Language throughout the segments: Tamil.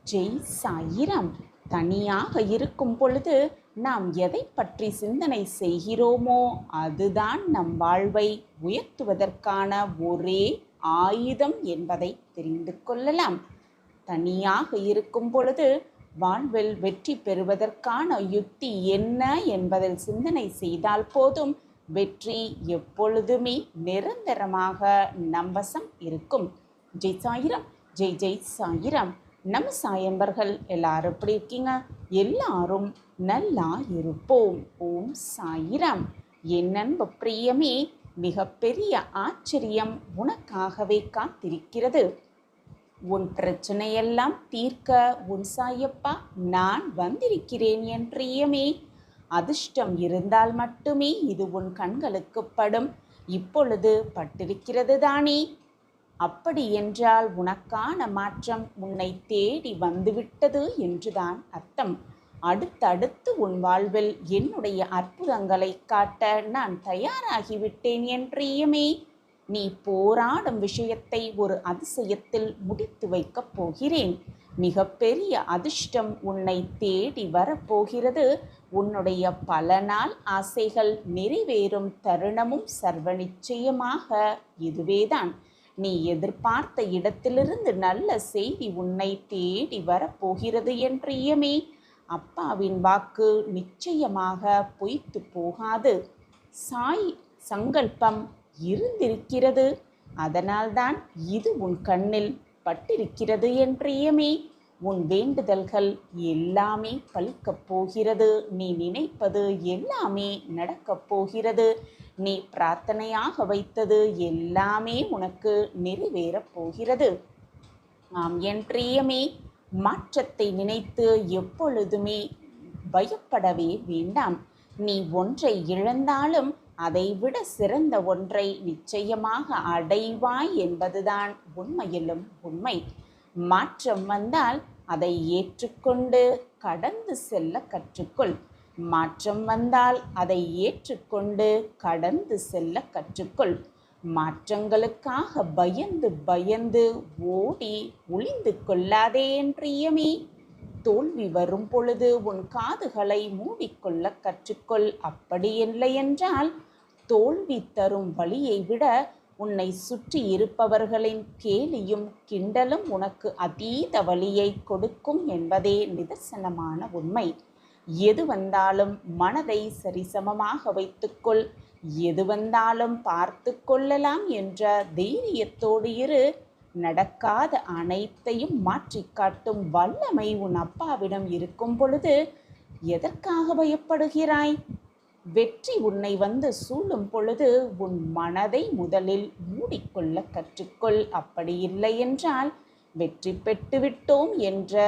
ஜெய் சாயிராம். தனியாக இருக்கும் பொழுது நாம் எதை பற்றி சிந்தனை செய்கிறோமோ அதுதான் நம் வாழ்வை உயர்த்துவதற்கான ஒரே ஆயுதம் என்பதை தெரிந்து கொள்ளலாம். தனியாக இருக்கும் பொழுது வாழ்வில் வெற்றி பெறுவதற்கான யுக்தி என்ன என்பதில் சிந்தனை செய்தால் போதும், வெற்றி எப்பொழுதுமே நிரந்தரமாக நம் வசம் இருக்கும். ஜெய் சாயிராம். ஜெய் ஜெய் சாயிராம். நம்ம சாயம்பர்கள் எல்லாரும் எப்படி இருக்கீங்க? எல்லாரும் நல்லா இருப்போம். ஓம் சாயிராம். என் அன்பு பிரியமே, மிகப்பெரிய ஆச்சரியம் உனக்காகவே காத்திருக்கிறது. உன் பிரச்சனையெல்லாம் தீர்க்க உன் சாயப்பா நான் வந்திருக்கிறேன் என் பிரியமே. அதிர்ஷ்டம் இருந்தால் மட்டுமே இது உன் கண்களுக்கு படும். இப்பொழுது பட்டிருக்கிறது தானே? அப்படி என்றால் உனக்கான மாற்றம் உன்னை தேடி வந்துவிட்டது என்றுதான் அர்த்தம். அடுத்தடுத்து உன் வாழ்வில் என்னுடைய அற்புதங்களை காட்ட நான் தயாராகிவிட்டேன் என் பிரியமே. நீ போராடும் விஷயத்தை ஒரு அதிசயத்தில் முடித்து வைக்கப் போகிறேன். மிகப்பெரிய அதிர்ஷ்டம் உன்னை தேடி வரப்போகிறது. உன்னுடைய பல நாள் ஆசைகள் நிறைவேறும் தருணமும் சர்வ நிச்சயமாக இதுவேதான். நீ எதிர்பார்த்த இடத்திலிருந்து நல்ல செய்தி உன்னை தேடி வரப்போகிறது என் பிரியமே. அப்பாவின் வாக்கு நிச்சயமாக பொய்த்து போகாது. சாய் சங்கல்பம் இருந்திருக்கிறது. அதனால்தான் இது உன் கண்ணில் பட்டிருக்கிறது என் பிரியமே. உன் வேண்டுதல்கள் எல்லாமே பலிக்கப் போகிறது. நீ நினைப்பது எல்லாமே நடக்கப் போகிறது. நீ பிரார்த்தனையாக வைத்தது எல்லாமே உனக்கு நிறைவேறப் போகிறது. ஆம் என் பிரியமே, மாற்றத்தை நினைத்து எப்பொழுதுமே பயப்படவே வேண்டாம். நீ ஒன்றை இழந்தாலும் அதைவிட சிறந்த ஒன்றை நிச்சயமாக அடைவாய் என்பதுதான் உண்மையிலும் உண்மை. மாற்றம் வந்தால் அதை ஏற்றுக்கொண்டு கடந்து செல்ல கற்றுக்கொள். மாற்றம் வந்தால் அதை ஏற்றுக்கொண்டு கடந்து செல்ல கற்றுக்கொள். மாற்றங்களுக்காக பயந்து பயந்து ஓடி ஒளிந்து கொள்ளாதே என் பிரியமே. தோல்வி வரும் பொழுது உன் காதுகளை மூடிக்கொள்ள கற்றுக்கொள். அப்படி இல்லை என்றால் தோல்வி தரும் வழியை விட உன்னை சுற்றி இருப்பவர்களின் கேலியும் கிண்டலும் உனக்கு அதீத வலியை கொடுக்கும் என்பதே நிதர்சனமான உண்மை. எது வந்தாலும் மனதை சரிசமமாக வைத்துக்கொள். எது வந்தாலும் பார்த்து கொள்ளலாம் என்ற தைரியத்தோடு இரு. நடக்காத அனைத்தையும் மாற்றி காட்டும் வல்லமை உன் அப்பாவிடம் இருக்கும் பொழுது எதற்காக பயப்படுகிறாய்? வெற்றி உன்னை வந்து சூழும் பொழுது உன் மனதை முதலில் மூடிக்கொள்ள கற்றுக்கொள். அப்படி இல்லை என்றால் வெற்றி பெற்றுவிட்டோம் என்ற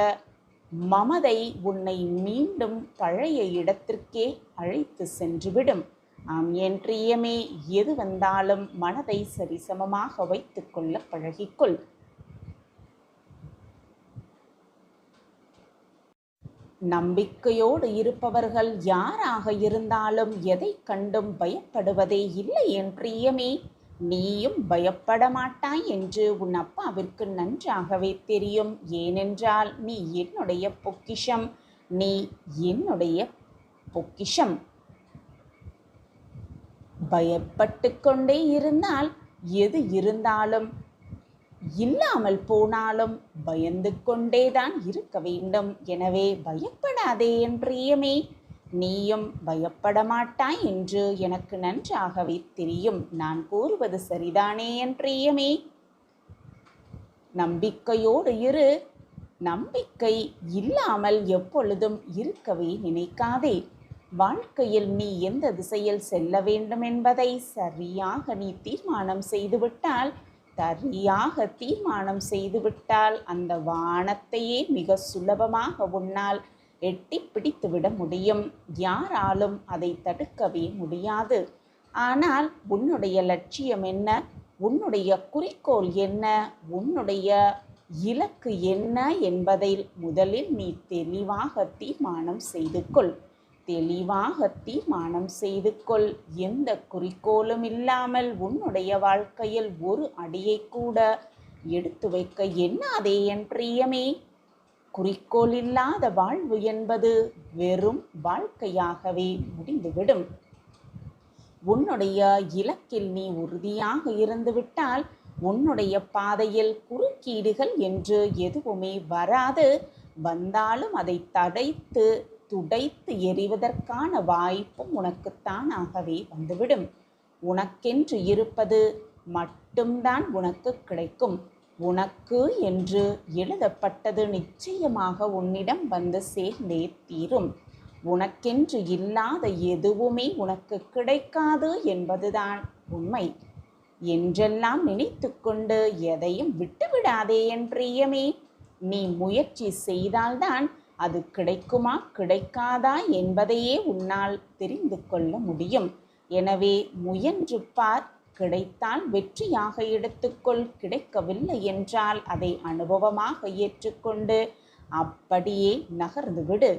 மமதை உன்னை மீண்டும் பழைய இடத்திற்கே அழைத்து சென்றுவிடும். ஆம் என் பிரியமே, எது வந்தாலும் மனதை சரிசமமாக வைத்துக்கொள்ள பழகிக்கொள். நம்பிக்கையோடு இருப்பவர்கள் யாராக இருந்தாலும் எதை கண்டும் பயப்படுவதே இல்லை என் பிரியமே. நீயும் பயப்பட மாட்டாய் என்று உன் அப்பாவிற்கு நன்றாகவே தெரியும். ஏனென்றால் நீ என்னுடைய பொக்கிஷம். நீ என்னுடைய பொக்கிஷம். பயப்பட்டு கொண்டே இருந்தால் எது இருந்தாலும் இல்லாமல் போனாலும் பயந்து கொண்டேதான் இருக்க வேண்டும். எனவே பயப்படாதே என் பிரியமே. நீயும் பயப்பட மாட்டாய் என்று எனக்கு நன்றாகவே தெரியும். நான் கூறுவது சரிதானே என் பிரியமே? நம்பிக்கையோடு இரு. நம்பிக்கை இல்லாமல் எப்பொழுதும் இருக்கவே நினைக்காதே. வாழ்க்கையில் நீ எந்த திசையில் செல்ல வேண்டும் என்பதை சரியாக நீ தீர்மானம் செய்துவிட்டால் அந்த வானத்தையே மிக சுலபமாக உன்னால் எட்டி பிடித்துவிட முடியும். யாராலும் அதை தடுக்கவே முடியாது. ஆனால் உன்னுடைய லட்சியம் என்ன? உன்னுடைய குறிக்கோள் என்ன? உன்னுடைய இலக்கு என்ன என்பதை முதலில் நீ தெளிவாக தீர்மானம் செய்து கொள். எந்த குறிக்கோளும் இல்லாமல் உன்னுடைய வாழ்க்கையில் ஒரு அடியை கூட எடுத்து வைக்க எண்ணாதே என் பிரியமே. குறிக்கோள் இல்லாத வாழ்வு என்பது வெறும் வாழ்க்கையாகவே முடிந்துவிடும். உன்னுடைய இலக்கில் நீ உறுதியாக இருந்துவிட்டால் உன்னுடைய பாதையில் குறுக்கீடுகள் என்று எதுவுமே வராது. வந்தாலும் அதை தடைத்து துடைத்து எறிவதற்கான வாய்ப்பும் உனக்கு தானாகவே வந்துவிடும். உனக்கென்று இருப்பது மட்டும்தான் உனக்கு கிடைக்கும். உனக்கு என்று எழுதப்பட்டது நிச்சயமாக உன்னிடம் வந்து சேர்ந்தே தீரும். உனக்கென்று இல்லாத எதுவுமே உனக்கு கிடைக்காது என்பதுதான் உண்மை. என்றெல்லாம் நினைத்து கொண்டு எதையும் விட்டுவிடாதே என் பிரியமே. நீ முயற்சி செய்தால்தான் அது கிடைக்குமா கிடைக்காதா என்பதையே உன்னால் தெரிந்து கொள்ள முடியும். எனவே முயன்று பார். கிடைத்தால் வெற்றியாக எடுத்துக்கொள். கிடைக்கவில்லை என்றால் அதை அனுபவமாக ஏற்றுக்கொண்டு அப்படியே நகர்ந்து விடு.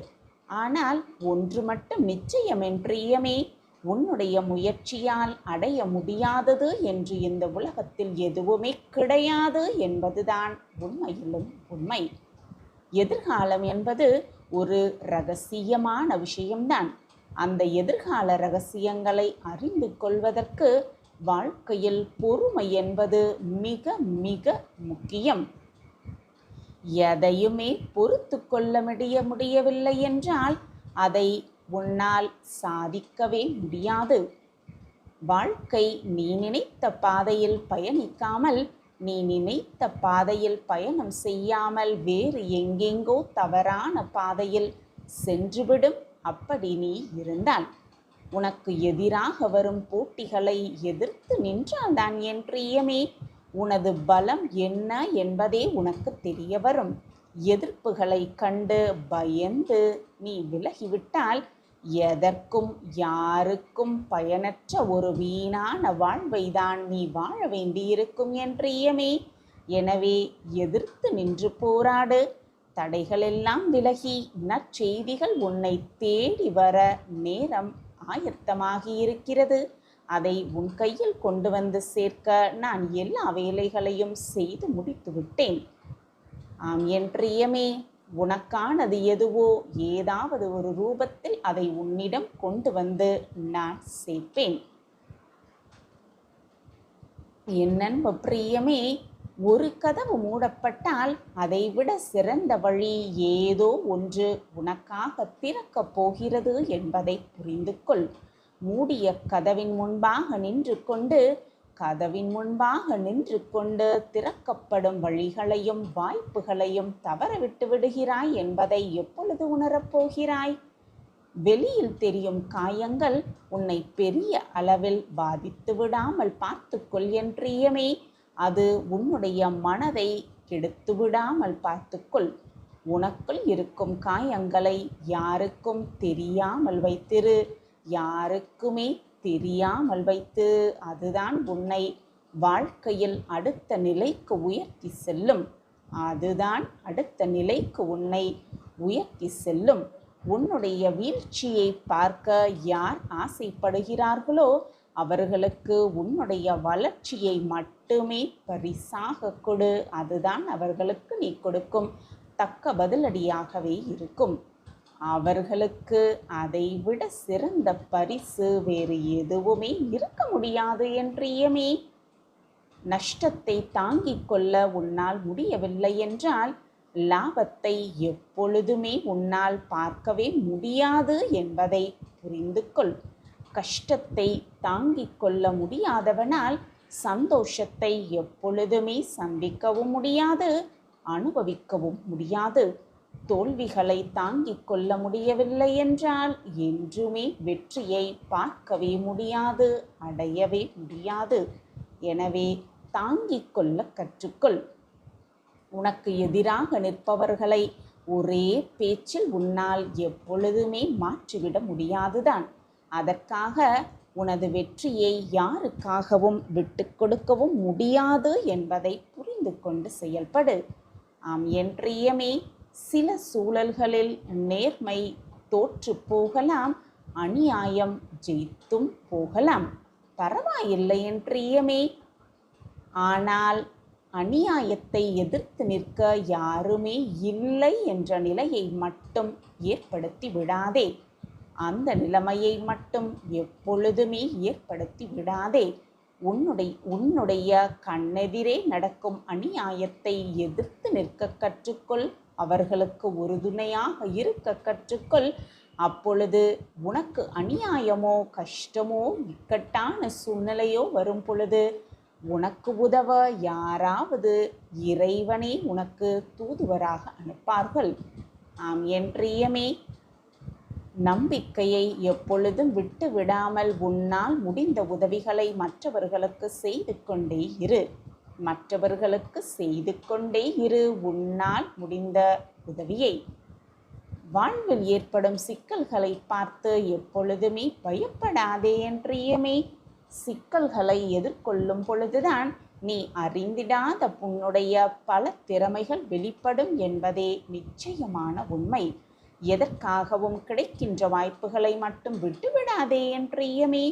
ஆனால் ஒன்று மட்டும் நிச்சயம் என் பிரியமே, உன்னுடைய முயற்சியால் அடைய முடியாதது என்று இந்த உலகத்தில் எதுவுமே கிடையாது என்பதுதான் உண்மையிலும் உண்மை. எதிர்காலம் என்பது ஒரு இரகசியமான விஷயம்தான். அந்த எதிர்கால இரகசியங்களை அறிந்து கொள்வதற்கு வாழ்க்கையில் பொறுமை என்பது மிக மிக முக்கியம். எதையுமே பொறுத்து கொள்ள முடியவில்லை என்றால் அதை உன்னால் சாதிக்கவே முடியாது. வாழ்க்கை நீ நினைத்த பாதையில் பயணிக்காமல், நீ நினைத்த பாதையில் பயணம் செய்யாமல் வேறு எங்கெங்கோ தவறான பாதையில் சென்றுவிடும். அப்படி நீ இருந்தால் உனக்கு எதிராக வரும் போட்டிகளை எதிர்த்து நின்றால்தான் என் பிரியமே உனது பலம் என்ன என்பதே உனக்கு தெரிய வரும். எதிர்ப்புகளை கண்டு பயந்து நீ விலகிவிட்டால் எதற்கும் யாருக்கும் பயனற்ற ஒரு வீணான வாழ்வை தான் நீ வாழ வேண்டியிருக்கும் என் பிரியமே. எனவே எதிர்த்து நின்று போராடு. தடைகளெல்லாம் விலகி நற்செய்திகள் உன்னை தேடி வர நேரம் ஆயத்தமாகி இருக்கிறது. அதை உன் கையில் கொண்டு வந்து சேர்க்க நான் எல்லா வேலைகளையும் செய்து முடித்து விட்டேன். ஆம் என் பிரியமே, உனக்கானது எதுவோ ஏதாவது ஒரு ரூபத்தில் அதை உன்னிடம் கொண்டு வந்து நான் சேர்ப்பேன். என் அன்பு பிரியமே, ஒரு கதவு மூடப்பட்டால் அதைவிட சிறந்த வழி ஏதோ ஒன்று உனக்காக திறக்கப் போகிறது என்பதை புரிந்து கொள். மூடிய கதவின் முன்பாக நின்று கொண்டு திறக்கப்படும் வழிகளையும் வாய்ப்புகளையும் தவறவிட்டு விடுகிறாய் என்பதை எப்பொழுது உணரப்போகிறாய்? வெளியில் தெரியும் காயங்கள் உன்னை பெரிய அளவில் பாதித்து விடாமல் பார்த்துக்கொள் என் பிரியமே. அது உன்னுடைய மனதை கெடுத்து விடாமல் பார்த்துக்கொள். உனக்குள் இருக்கும் காயங்களை யாருக்கும் தெரியாமல் வைத்திரு. யாருக்குமே தெரியாமல் வைத்து அதுதான் உன்னை வாழ்க்கையில் அடுத்த நிலைக்கு உயர்த்தி செல்லும். அதுதான் அடுத்த நிலைக்கு உன்னை உயர்த்தி செல்லும். உன்னுடைய வீழ்ச்சியை பார்க்க யார் ஆசைப்படுகிறார்களோ அவர்களுக்கு உன்னுடைய வளர்ச்சியை மட்டுமே பரிசாக கொடு. அதுதான் அவர்களுக்கு நீ கொடுக்கும் தக்க பதிலடியாகவே இருக்கும். அவர்களுக்கு அதைவிட சிறந்த பரிசு வேறு எதுவுமே இருக்க முடியாது என் பிரியமே. நஷ்டத்தை தாங்கிக் கொள்ள உன்னால் முடியவில்லை என்றால் லாபத்தை எப்பொழுதுமே உன்னால் பார்க்கவே முடியாது என்பதை புரிந்து கொள். கஷ்டத்தை தாங்கிக் கொள்ள முடியாதவனால் சந்தோஷத்தை எப்பொழுதுமே சந்திக்கவும் முடியாது, அனுபவிக்கவும் முடியாது. தோல்விகளை தாங்கிக் கொள்ள முடியவில்லை என்றால் என்றுமே வெற்றியை பார்க்கவே முடியாது, அடையவே முடியாது. எனவே தாங்கிக் கொள்ள கற்றுக்கொள். உனக்கு எதிராக நிற்பவர்களை ஒரே பேச்சில் உன்னால் எப்பொழுதுமே மாற்றிவிட முடியாதுதான். அதற்காக உனது வெற்றியை யாருக்காகவும் விட்டு கொடுக்கவும் முடியாது என்பதை புரிந்து கொண்டு செயல்படு. ஆம் என் பிரியமே, சில சூழல்களில் நேர்மை தோற்று போகலாம், அநியாயம் ஜெயித்தும் போகலாம். பரவாயில்லை என் பிரியமே. ஆனால் அநியாயத்தை எதிர்த்து நிற்க யாருமே இல்லை என்ற நிலையை மட்டும் ஏற்படுத்தி விடாதே. அந்த நிலைமையை மட்டும் எப்பொழுதுமே ஏற்படுத்தி விடாதே. உன்னுடைய கண்ணெதிரே நடக்கும் அநியாயத்தை எதிர்த்து நிற்க கற்றுக்கொள். அவர்களுக்கு உறுதுணையாக இருக்க கற்றுக்கொள். அப்பொழுது உனக்கு அநியாயமோ கஷ்டமோ இக்கட்டான சூழ்நிலையோ வரும் பொழுது உனக்கு உதவ யாராவது இறைவனே உனக்கு தூதுவராக அனுப்பார்கள். ஆம் என் பிரியமே, நம்பிக்கையை எப்பொழுதும் விட்டு விடாமல் உன்னால் முடிந்த உதவிகளை மற்றவர்களுக்கு செய்து கொண்டே இரு. மற்றவர்களுக்கு செய்து கொண்டே இரு உன்னால் முடிந்த உதவியை. வாழ்வில் ஏற்படும் சிக்கல்களை பார்த்து எப்பொழுதுமே பயப்படாதே என் பிரியமே. சிக்கல்களை எதிர்கொள்ளும் பொழுதுதான் நீ அறிந்திடாத உன்னுடைய பல திறமைகள் வெளிப்படும் என்பதே நிச்சயமான உண்மை. எதற்காகவும் கிடைக்கின்ற வாய்ப்புகளை மட்டும் விட்டுவிடாதே என் பிரியமே.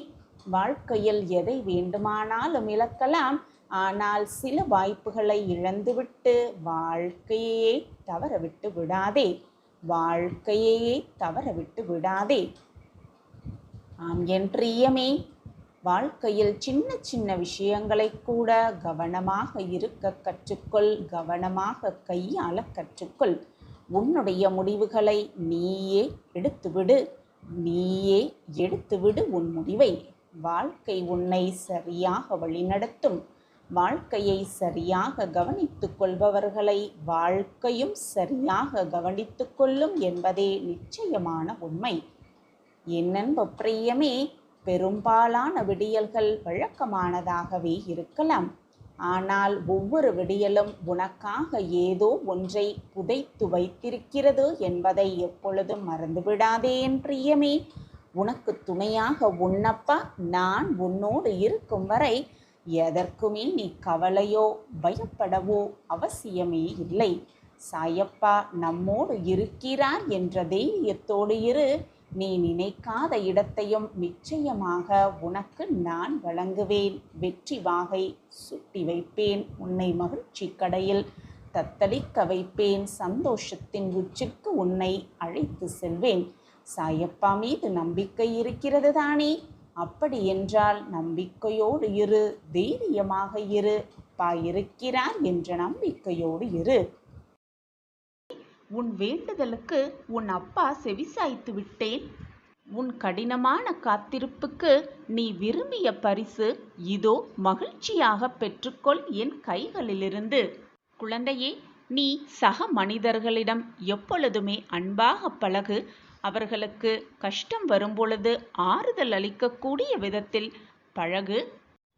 வாழ்க்கையில் எதை வேண்டுமானாலும் இழக்கலாம். ஆனால் சில வாய்ப்புகளை இழந்துவிட்டு வாழ்க்கையே தவறவிட்டு விடாதே. வாழ்க்கையே தவறவிட்டு விடாதே. ஆம் என் பிரியமே, வாழ்க்கையில் சின்ன சின்ன விஷயங்களை கூட கவனமாக இருக்க கற்றுக்கொள். கவனமாக கையாள கற்றுக்கொள். உன்னுடைய முடிவுகளை நீயே எடுத்துவிடு. நீயே எடுத்துவிடு உன் முடிவை. வாழ்க்கை உன்னை சரியாக வழிநடத்தும். வாழ்க்கையை சரியாக கவனித்துக் கொள்பவர்களை வாழ்க்கையும் சரியாக கவனித்துக் கொள்ளும் என்பதே நிச்சயமான உண்மை. என் அன்பு பிரியமே, பெரும்பாலான விடியல்கள் வழக்கமானதாகவே இருக்கலாம். ஆனால் ஒவ்வொரு விடியலும் உனக்காக ஏதோ ஒன்றை புதைத்து வைத்திருக்கிறது என்பதை எப்பொழுதும் மறந்துவிடாதே என் பிரியமே. உனக்கு துணையாக உன்னப்பா நான் உன்னோடு இருக்கும் வரை எதற்குமே நீ கவலையோ பயப்படவோ அவசியமே இல்லை. சாயப்பா நம்மோடு இருக்கிறார் என்ற தைரியத்தோடு இரு. நீ நினைக்காத இடத்தையும் நிச்சயமாக உனக்கு நான் வழங்குவேன். வெற்றி வாகை சுட்டி வைப்பேன். உன்னை மகிழ்ச்சி கடையில் தத்தளிக்க வைப்பேன். சந்தோஷத்தின் உச்சிக்கு உன்னை அழைத்து செல்வேன். சாயப்பா மீது நம்பிக்கை இருக்கிறது தானே? அப்படி என்றால் நம்பிக்கையோடு இரு. தைரியமாக இரு. அப்பா இருக்கிறார் என்ற நம்பிக்கையோடு இரு. உன் வேண்டுதலுக்கு உன் அப்பா செவிசாய்த்து விட்டேன். உன் கடினமான காத்திருப்புக்கு நீ விரும்பிய பரிசு இதோ மகிழ்ச்சியாக பெற்றுக்கொள் என் கைகளிலிருந்து. குழந்தையே, நீ சக மனிதர்களிடம் எப்பொழுதுமே அன்பாக பழகு. அவர்களுக்கு கஷ்டம் வரும்பொழுது ஆறுதல் அளிக்கக்கூடிய விதத்தில் பழகு.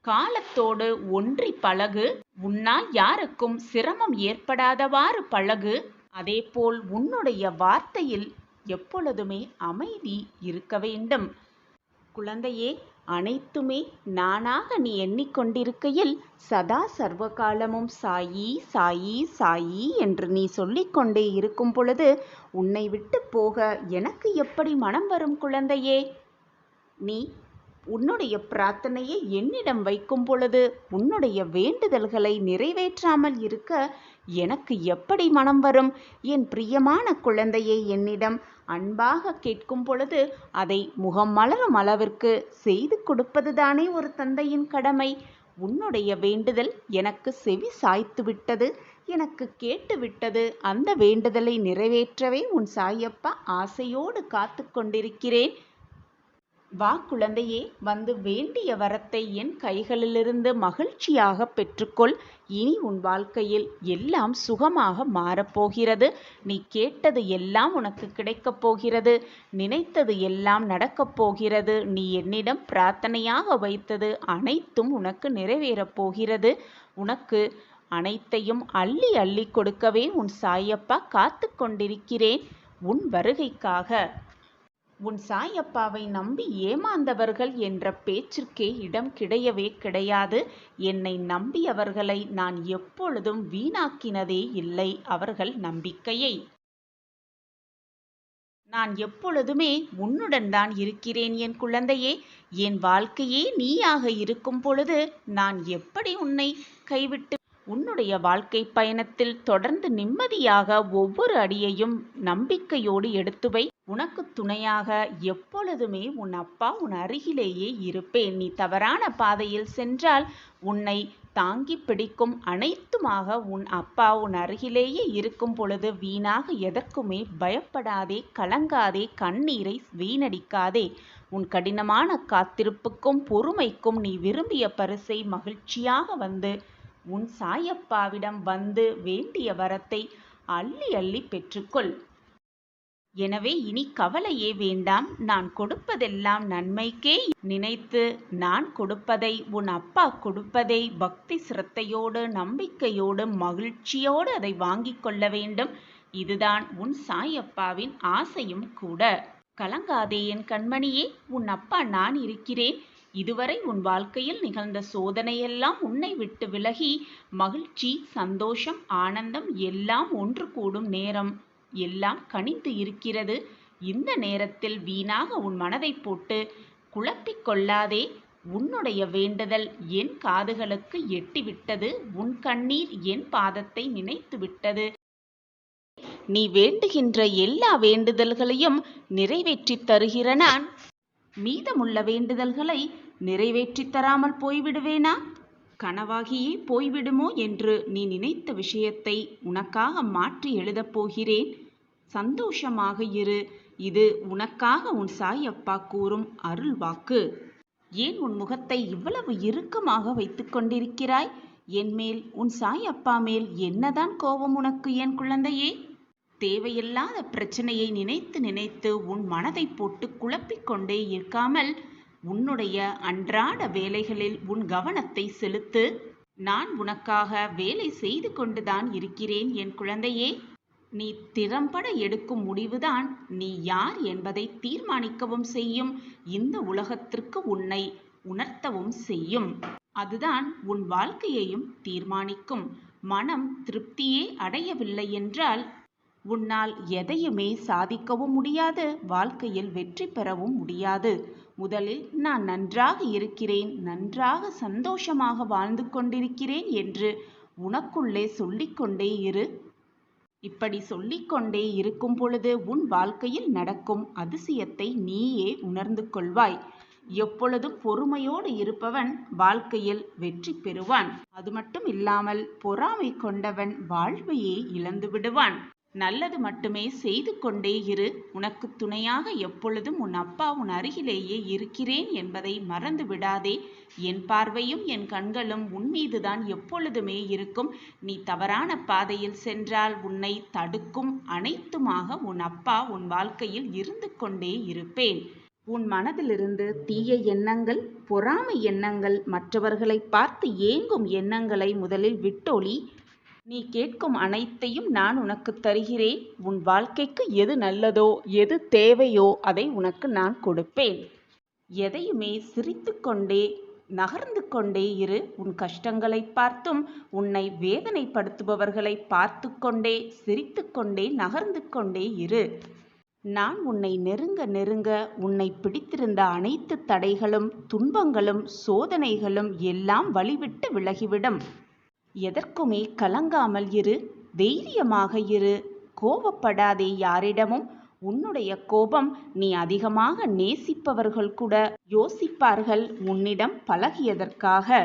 காலத்தோடு ஒன்றி பழகு. உன்னால் யாருக்கும் சிரமம் ஏற்படாதவாறு பழகு. அதேபோல் உன்னுடைய வார்த்தையில் எப்பொழுதுமே அமைதி இருக்க வேண்டும். குழந்தையே, அனைத்துமே நானாக நீ எண்ணிக்கொண்டிருக்கையில் சதா சர்வகாலமும் சாயி சாயி சாயி என்று நீ சொல்லிக்கொண்டே இருக்கும் பொழுது உன்னை விட்டு போக எனக்கு எப்படி மனம் வரும் குழந்தையே? நீ உன்னுடைய பிரார்த்தனையை என்னிடம் வைக்கும் பொழுது உன்னுடைய வேண்டுதல்களை நிறைவேற்றாமல் இருக்க எனக்கு எப்படி மனம் வரும்? என் பிரியமான குழந்தையை என்னிடம் அன்பாக கேட்கும் பொழுது அதை முகம் மலரும் அளவிற்கு செய்து கொடுப்பதுதானே ஒரு தந்தையின் கடமை. உன்னுடைய வேண்டுதல் எனக்கு செவி சாய்த்து விட்டது, எனக்கு கேட்டு விட்டது. அந்த வேண்டுதலை நிறைவேற்றவே உன் சாயப்பா ஆசையோடு காத்து கொண்டிருக்கிறேன். வா குழந்தையே, வந்து வேண்டிய வரத்தை என் கைகளிலிருந்து மகிழ்ச்சியாக பெற்றுக்கொள். இனி உன் வாழ்க்கையில் எல்லாம் சுகமாக மாறப்போகிறது. நீ கேட்டது எல்லாம் உனக்கு கிடைக்கப் போகிறது. நினைத்தது எல்லாம் நடக்கப் போகிறது. நீ என்னிடம் பிரார்த்தனையாக வைத்தது அனைத்தும் உனக்கு நிறைவேறப் போகிறது. உனக்கு அனைத்தையும் அள்ளி அள்ளி கொடுக்கவே உன் சாயப்பா காத்து கொண்டிருக்கிறேன் உன் வருகைக்காக. உன் சாயப்பாவை நம்பி ஏமாந்தவர்கள் என்ற பேச்சிற்கே இடம் கிடையவே கிடையாது. என்னை நம்பியவர்களை நான் எப்பொழுதும் வீணாக்கினதே இல்லை. அவர்கள் நம்பிக்கையை நான் எப்பொழுதுமே உன்னுடன் தான் இருக்கிறேன் என் குழந்தையே. என் வாழ்க்கையே நீயாக இருக்கும் பொழுது நான் எப்படி உன்னை கைவிட்டு உன்னுடைய வாழ்க்கை பயணத்தில் தொடர்ந்து நிம்மதியாக ஒவ்வொரு அடியையும் நம்பிக்கையோடு எடுத்து வை. உனக்கு துணையாக எப்பொழுதுமே உன் அப்பா உன் அருகிலேயே இருப்பேன். நீ தவறான பாதையில் சென்றால் உன்னை தாங்கி பிடிக்கும் அனைத்துமாக உன் அப்பா உன் அருகிலேயே இருக்கும் பொழுது வீணாக எதற்குமே பயப்படாதே, கலங்காதே, கண்ணீரை வீணடிக்காதே. உன் கடினமான காத்திருப்புக்கும் பொறுமைக்கும் நீ விரும்பிய பரிசை மகிழ்ச்சியாக வந்து உன் சாயப்பாவிடம் வந்து வேண்டிய வரத்தை அள்ளி அள்ளி பெற்றுக்கொள். எனவே இனி கவலையே வேண்டாம். நான் கொடுப்பதெல்லாம் நன்மைக்கே நினைத்து நான் கொடுப்பதை, உன் அப்பா கொடுப்பதை பக்தி சிரத்தையோடு நம்பிக்கையோடு மகிழ்ச்சியோடு அதை வாங்கிக் கொள்ள வேண்டும். இதுதான் உன் சாயப்பாவின் ஆசையும் கூட. கலங்காதே என் கண்மணியே, உன் அப்பா நான் இருக்கிறேன். இதுவரை உன் வாழ்க்கையில் நிகழ்ந்த சோதனையெல்லாம் உன்னை விட்டு விலகி மகிழ்ச்சி, சந்தோஷம், ஆனந்தம் எல்லாம் ஒன்று கூடும் நேரம் எல்லாம் கனிந்து இருக்கிறது. இந்த நேரத்தில் வீணாக உன் மனதை போட்டு குழப்பிக் கொள்ளாதே. உன்னுடைய வேண்டுதல் என் காதுகளுக்கு எட்டிவிட்டது. உன் கண்ணீர் என் பாதத்தை நினைத்து விட்டது. நீ வேண்டுகின்ற எல்லா வேண்டுதல்களையும் நிறைவேற்றித் தருகிற நான் மீதமுள்ள வேண்டுதல்களை நிறைவேற்றித் தராமல் போய்விடுவேனா? கனவாகியே போய்விடுமோ என்று நீ நினைத்த விஷயத்தை உனக்காக மாற்றி எழுதப் போகிறேன். சந்தோஷமாக இரு. இது உனக்காக உன் சாயப்பா கூறும் அருள் வாக்கு. ஏன் உன் முகத்தை இவ்வளவு இறுக்கமாக வைத்து கொண்டிருக்கிறாய்? என் மேல், உன் சாயப்பா மேல் என்னதான் கோபம் உனக்கு என் குழந்தையே? தேவையில்லாத பிரச்சனையை நினைத்து நினைத்து உன் மனதை போட்டு குழப்பிக்கொண்டே இருக்காமல் உன்னுடைய அன்றாட வேலைகளில் உன் கவனத்தை செலுத்து. நான் உனக்காக வேலை செய்து கொண்டுதான் இருக்கிறேன் என் குழந்தையே. நீ திறம்பட எடுக்கும் முடிவுதான் நீ யார் என்பதை தீர்மானிக்கவும் செய்யும். இந்த உலகத்திற்கு உன்னை உணர்த்தவும் செய்யும். அதுதான் உன் வாழ்க்கையையும் தீர்மானிக்கும். மனம் திருப்தியே அடையவில்லை என்றால் உன்னால் எதையுமே சாதிக்கவும் முடியாது, வாழ்க்கையில் வெற்றி பெறவும் முடியாது. முதலில் நான் நன்றாக இருக்கிறேன், நன்றாக சந்தோஷமாக வாழ்ந்து கொண்டிருக்கிறேன் என்று உனக்குள்ளே சொல்லிக்கொண்டே இரு. இப்படி சொல்லிக்கொண்டே இருக்கும் பொழுது உன் வாழ்க்கையில் நடக்கும் அதிசயத்தை நீயே உணர்ந்து கொள்வாய். எப்பொழுதும் பொறுமையோடு இருப்பவன் வாழ்க்கையில் வெற்றி பெறுவான். அது மட்டும் இல்லாமல் பொறாமை கொண்டவன் வாழ்வையே இழந்து விடுவான். நல்லது மட்டுமே செய்து கொண்டே இரு. உனக்கு துணையாக எப்பொழுதும் உன் அப்பா உன் அருகிலேயே இருக்கிறேன் என்பதை மறந்து விடாதே. என் பார்வையும் என் கண்களும் உன் மீதுதான் எப்பொழுதுமே இருக்கும். நீ தவறான பாதையில் சென்றால் உன்னை தடுக்கும் அனைத்துமாக உன் அப்பா உன் வாழ்க்கையில் இருந்து கொண்டே இருப்பேன். உன் மனதிலிருந்து தீய எண்ணங்கள், பொறாமை எண்ணங்கள், மற்றவர்களை பார்த்து ஏங்கும் எண்ணங்களை முதலில் விட்டொழி. நீ கேட்கும் அனைத்தையும் நான் உனக்கு தருகிறேன். உன் வாழ்க்கைக்கு எது நல்லதோ, எது தேவையோ அதை உனக்கு நான் கொடுப்பேன். எதையுமே சிரித்து கொண்டே நகர்ந்து கொண்டே இரு. உன் கஷ்டங்களை பார்த்தும் உன்னை வேதனைப்படுத்துபவர்களை பார்த்து கொண்டே சிரித்து கொண்டே நகர்ந்து கொண்டே இரு. நான் உன்னை நெருங்க நெருங்க உன்னை பிடித்திருந்த அனைத்து தடைகளும், துன்பங்களும், சோதனைகளும் எல்லாம் வழிவிட்டு விலகிவிடும். எதற்குமே கலங்காமல் இரு. தைரியமாக இரு. கோபப்படாதே யாரிடமும். உன்னுடைய கோபம் நீ அதிகமாக நேசிப்பவர்கள் கூட யோசிப்பார்கள் உன்னிடம் பழகியதற்காக.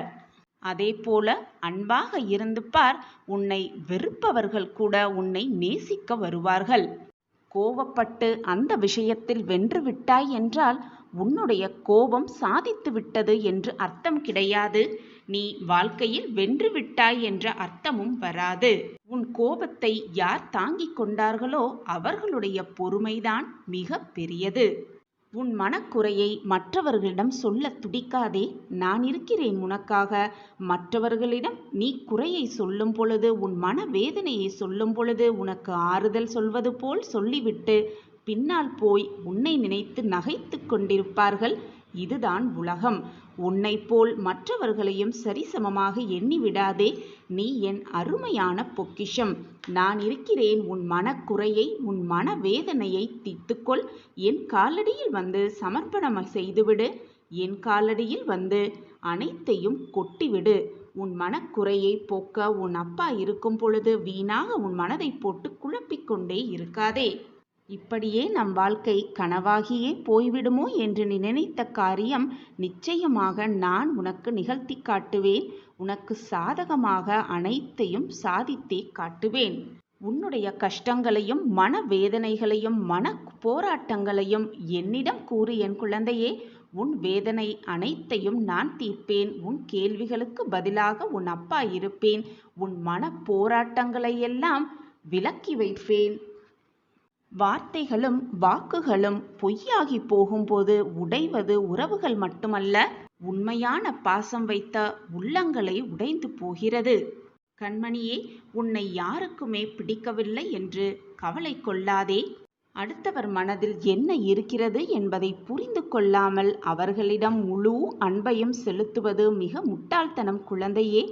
அதேபோல அன்பாக இருந்து பார். உன்னை வெறுப்பவர்கள் கூட உன்னை நேசிக்க வருவார்கள். கோபப்பட்டு அந்த விஷயத்தில் வென்று விட்டாய் என்றால் உன்னுடைய கோபம் சாதித்து விட்டது என்று அர்த்தம் கிடையாது. நீ வாழ்க்கையில் வென்று விட்டாய் என்ற அர்த்தமும் வராது. உன் கோபத்தை யார் தாங்கிக் கொண்டார்களோ அவர்களுடைய பொறுமைதான் மிக பெரியது. உன் மனக்குறையை மற்றவர்களிடம் சொல்ல துடிக்காதே. நான் இருக்கிறேன் உனக்காக. மற்றவர்களிடம் நீ குறையை சொல்லும் பொழுது, உன் மன வேதனையை சொல்லும் பொழுது உனக்கு ஆறுதல் சொல்வது போல் சொல்லிவிட்டு பின்னால் போய் உன்னை நினைத்து நகைத்து கொண்டிருப்பார்கள். இதுதான் உலகம். உன்னை போல் மற்றவர்களையும் சரிசமமாக எண்ணிவிடாதே. நீ என் அருமையான பொக்கிஷம். நான் இருக்கிறேன். உன் மனக்குறையை, உன் மனவேதனையை தீர்த்துக்கொள். என் காலடியில் வந்து சமர்ப்பணம் செய்துவிடு. என் காலடியில் வந்து அனைத்தையும் கொட்டிவிடு. உன் மனக்குறையை போக்க உன் அப்பா இருக்கும் பொழுது வீணாக உன் மனதை போட்டு குழப்பிக்கொண்டே இருக்காதே. இப்படியே நம் வாழ்க்கை கனவாகியே போய்விடுமோ என்று நீ நினைத்த காரியம் நிச்சயமாக நான் உனக்கு நிகழ்த்தி காட்டுவேன். உனக்கு சாதகமாக அனைத்தையும் சாதித்தே காட்டுவேன். உன்னுடைய கஷ்டங்களையும் மனவேதனைகளையும் மன போராட்டங்களையும் என்னிடம் கூறு என் குழந்தையே. உன் வேதனை அனைத்தையும் நான் தீர்ப்பேன். உன் கேள்விகளுக்கு பதிலாக உன் அப்பா இருப்பேன். உன் மன போராட்டங்களையெல்லாம் விலக்கி வைப்பேன். வார்த்தைகளும் வாக்குகளும் பொய்யாகி போகும்போது உடைவது உறவுகள் மட்டுமல்ல, உண்மையான பாசம் வைத்த உள்ளங்களை உடைந்து போகிறது. கண்மணியே, உன்னை யாருக்குமே பிடிக்கவில்லை என்று கவலை கொள்ளாதே. அடுத்தவர் மனதில் என்ன இருக்கிறது என்பதை புரிந்து கொள்ளாமல் அவர்களிடம் முழு அன்பையும் செலுத்துவது மிக முட்டாள்தனம் குழந்தையே.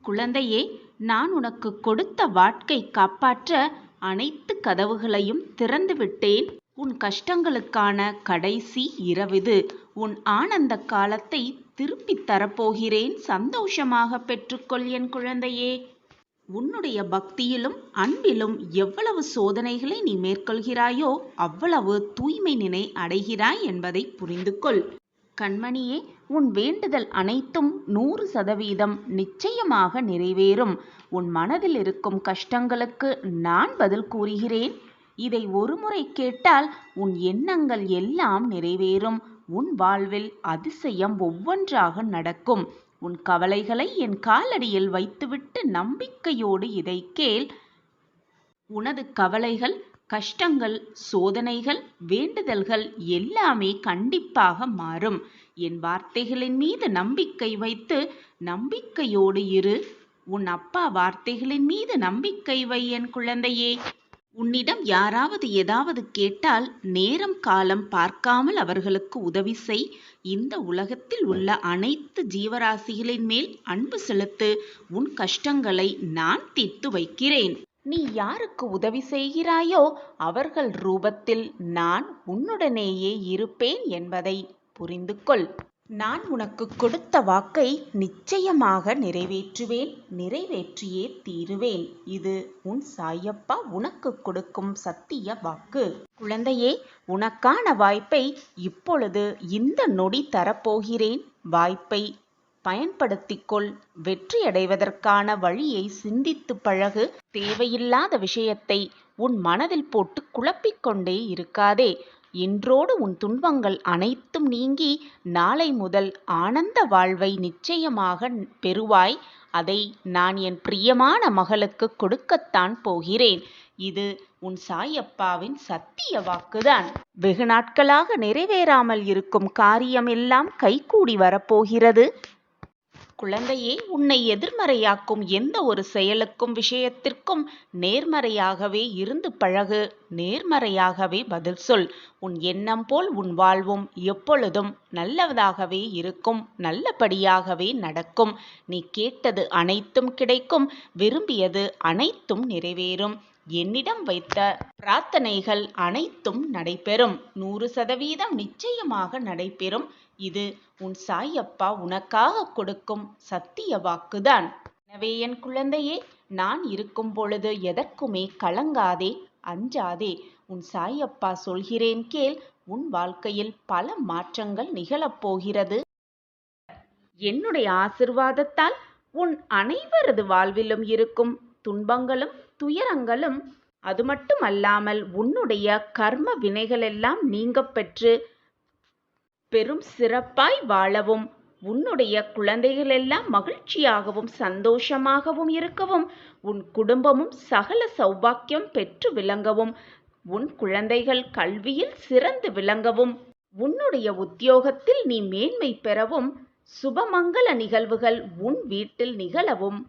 குழந்தையே, நான் உனக்கு கொடுத்த வாக்கை காப்பாற்ற அனைத்து கதவுகளையும் திறந்து விட்டேன். உன் கஷ்டங்களுக்கான கடைசி இரவிது. உன் ஆனந்த காலத்தை திருப்பித் தரப்போகிறேன். சந்தோஷமாக பெற்றுக்கொள் என் குழந்தையே. உன்னுடைய பக்தியிலும் அன்பிலும் எவ்வளவு சோதனைகளை நீ மேற்கொள்கிறாயோ அவ்வளவு தூய்மை நிலை அடைகிறாய் என்பதை புரிந்து கொள். கண்மணியே, உன் வேண்டுதல் அனைத்தும் 100% நிச்சயமாக நிறைவேறும். உன் மனதில் இருக்கும் கஷ்டங்களுக்கு நான் பதில் கூறுகிறேன். இதை ஒருமுறை கேட்டால் உன் எண்ணங்கள் எல்லாம் நிறைவேறும். உன் வாழ்வில் அதிசயம் ஒவ்வொன்றாக நடக்கும். உன் கவலைகளை என் காலடியில் வைத்துவிட்டு நம்பிக்கையோடு இதை கேள். உனது கவலைகள், கஷ்டங்கள், சோதனைகள், வேண்டுதல்கள் எல்லாமே கண்டிப்பாக மாறும். என் வார்த்தைகளின் மீது நம்பிக்கை வைத்து நம்பிக்கையோடு இரு. உன் அப்பா வார்த்தைகளின் மீது நம்பிக்கை வை என் குழந்தையே. உன்னிடம் யாராவது ஏதாவது கேட்டால் நேரம் காலம் பார்க்காமல் அவர்களுக்கு உதவி செய். இந்த உலகத்தில் உள்ள அனைத்து ஜீவராசிகளின் மேல் அன்பு செலுத்து. உன் கஷ்டங்களை நான் தீர்த்து வைக்கிறேன். நீ யாருக்கு உதவி செய்கிறாயோ அவர்கள் ரூபத்தில் நான் உன்னுடனேயே இருப்பேன் என்பதை புரிந்து கொள். நான் உனக்கு கொடுத்த வாக்கை நிச்சயமாக நிறைவேற்றுவேன். நிறைவேற்றியே தீருவேன். இது உன் சாயப்பா உனக்கு கொடுக்கும் சத்திய வாக்கு. குழந்தையே, உனக்கான வாய்ப்பை இப்பொழுது இந்த நொடி தரப்போகிறேன். வாய்ப்பை பயன்படுத்திக்கொள். வெற்றியடைவதற்கான வழியை சிந்தித்து பழகு. தேவையில்லாத விஷயத்தை உன் மனதில் போட்டு குழப்பிக்கொண்டே இருக்காதே. இன்றோடு உன் துன்பங்கள் அனைத்தும் நீங்கி நாளை முதல் ஆனந்த வாழ்வை நிச்சயமாக பெறுவாய். அதை நான் என் பிரியமான மகளுக்கு கொடுக்கத்தான் போகிறேன். இது உன் சாயப்பாவின் சத்திய வாக்குதான். வெகு நாட்களாக நிறைவேறாமல் இருக்கும் காரியம் எல்லாம் கைகூடி வரப்போகிறது. குழந்தையே, உன்னை எதிர்மறையாக்கும் எந்த ஒரு செயலுக்கும் விஷயத்திற்கும் நேர்மறையாகவே இருந்து பழகு. நேர்மறையாகவே பதில் சொல். உன் எண்ணம் போல் உன் வாழ்வும் எப்பொழுதும் நல்லதாகவே இருக்கும். நல்லபடியாகவே நடக்கும். நீ கேட்டது அனைத்தும் கிடைக்கும். விரும்பியது அனைத்தும் நிறைவேறும். என்னிடம் வைத்த பிரார்த்தனைகள் அனைத்தும் நடைபெறும். 100% நிச்சயமாக நடைபெறும். இது உன் சாயப்பா உனக்காக கொடுக்கும் சத்திய வாக்குதான். எனவே என் குழந்தையே, நான் இருக்கும் பொழுது எதற்குமே கலங்காதே, அஞ்சாதே. உன் சாயப்பா சொல்கிறேன் கேள். உன் வாழ்க்கையில் பல மாற்றங்கள் நிகழப்போகிறது. என்னுடைய ஆசிர்வாதத்தால் உன் அனைவரது வாழ்விலும் இருக்கும் துன்பங்களும் துயரங்களும் அது மட்டுமல்லாமல் உன்னுடைய கர்ம வினைகளெல்லாம் நீங்கப் பெற்று பெரும் சிறப்பாய் வாழவும், உன்னுடைய குழந்தைகளெல்லாம் மகிழ்ச்சியாகவும் சந்தோஷமாகவும் இருக்கவும், உன் குடும்பமும் சகல சௌபாக்கியம் பெற்று விளங்கவும், உன் குழந்தைகள் கல்வியில் சிறந்து விளங்கவும், உன்னுடைய உத்தியோகத்தில் நீ மேன்மை பெறவும், சுபமங்கல நிகழ்வுகள் உன் வீட்டில் நிகழவும்,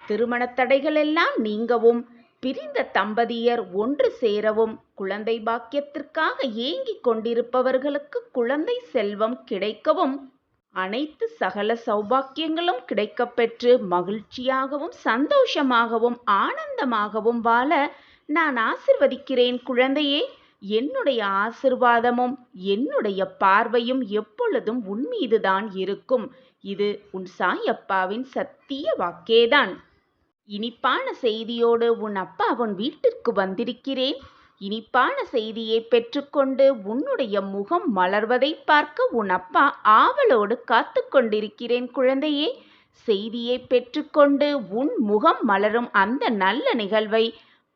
திருமண தடைகளெல்லாம் நீங்கவும், பிரிந்த தம்பதியர் ஒன்று சேரவும், குழந்தை பாக்கியத்திற்காக ஏங்கிக் கொண்டிருப்பவர்களுக்கு குழந்தை செல்வம் கிடைக்கவும், அனைத்து சகல சௌபாக்கியங்களும் கிடைக்கப்பெற்று மகிழ்ச்சியாகவும் சந்தோஷமாகவும் ஆனந்தமாகவும் வாழ நான் ஆசிர்வதிக்கிறேன் குழந்தையே. என்னுடைய ஆசிர்வாதமும் என்னுடைய பார்வையும் எப்பொழுதும் உன் மீதுதான் இருக்கும். இது உன் சாயப்பாவின் சத்திய வாக்கேதான். இனிப்பான செய்தியோடு உன் அப்பா உன் வீட்டிற்கு வந்திருக்கிறேன். இனிப்பான செய்தியை பெற்றுக்கொண்டு உன்னுடைய முகம் மலர்வதை பார்க்க உன் அப்பா ஆவலோடு காத்து கொண்டிருக்கிறேன் குழந்தையே. செய்தியை பெற்றுக்கொண்டு உன் முகம் மலரும் அந்த நல்ல நிகழ்வை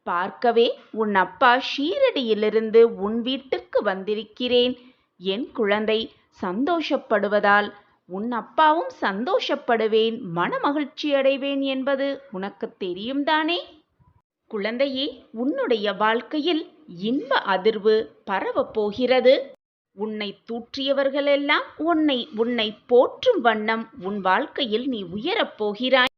பார்க்கவே உன் அப்பா ஷீரடியிலிருந்து உன் வீட்டிற்கு வந்திருக்கிறேன். என் குழந்தை சந்தோஷப்படுவதால் உன் அப்பாவும் சந்தோஷப்படுவேன், மனமகிழ்ச்சி அடைவேன் என்பது உனக்கு தெரியும் தானே? குழந்தையே, உன்னுடைய வாழ்க்கையில் இன்ப அதிர்வு பரவப் போகிறது. உன்னை தூற்றியவர்களெல்லாம் உன்னை போற்றும் வண்ணம் உன் வாழ்க்கையில் நீ உயரப் போகிறாய்.